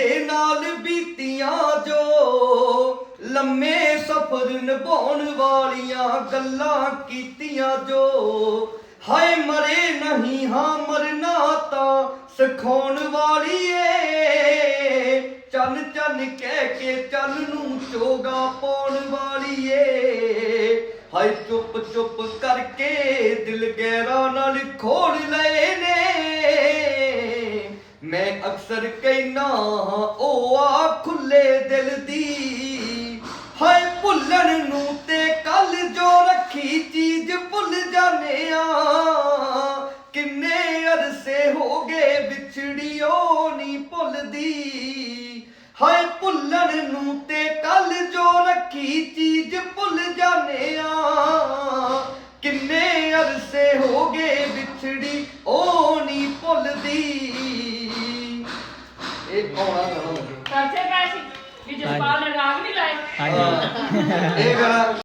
ਸਾਡੇ ਨਾਲ ਬੀਤੀਆਂ ਜੋ ਲੰਮੇ ਸਫ਼ਰ ਨਿਭਾਉਣ ਵਾਲੀਆਂ ਗੱਲਾਂ ਕੀਤੀਆਂ ਜੋ ਹਾਏ ਮਰੇ ਨਹੀਂ ਹਾਂ ਮਰਨਾ ਤਾਂ ਸਿਖਾਉਣ ਵਾਲੀ ਏ ਚੰਨ ਚੰਨ ਕਹਿ ਕੇ ਚੰਨ ਨੂੰ ਚੋਗਾ ਪਾਉਣ ਵਾਲੀ ਏ ਹਾਏ ਚੁੱਪ ਚੁੱਪ ਕਰਕੇ ਦਿਲ ਗਹਿਰਾ ਨਾਲ ਖੋਲ ਲਏ ਨੇ ਮੈਂ ਅਕਸਰ ਕਹਿਣਾ ਉਹ ਆ ਖੁੱਲੇ ਦਿਲ ਦੀ ਹਾਏ ਭੁੱਲਣ ਨੂੰ ਤੇ ਕੱਲ ਜੋ ਰੱਖੀ ਚੀਜ਼ ਭੁੱਲ ਜਾਨੇ ਆ ਕਿੰਨੇ ਅਰਸੇ ਹੋ ਗਏ ਵਿਛੜੀ ਉਹ ਨਹੀਂ ਭੁੱਲਦੀ ਹਾਏ ਭੁੱਲਣ ਨੂੰ ਤੇ ਕੱਲ ਜੋ ਰੱਖੀ ਚੀਜ਼ ਭੁੱਲ ਜਾਨੇ ਆ ਕਿੰਨੇ ਅਰਸੇ ਹੋ ਗਏ ਵਿਛੜੀ ਉਹ ਨਹੀਂ ਭੁੱਲਦੀ ਇਹ ਕੌਣਾ ਕਰਤੇ ਪੈਸੇ ਵੀ ਜਸਪਾਲ ਨੇ ਰਾਗ ਨਹੀਂ ਲਾਏ ਇਹ ਗਾਣਾ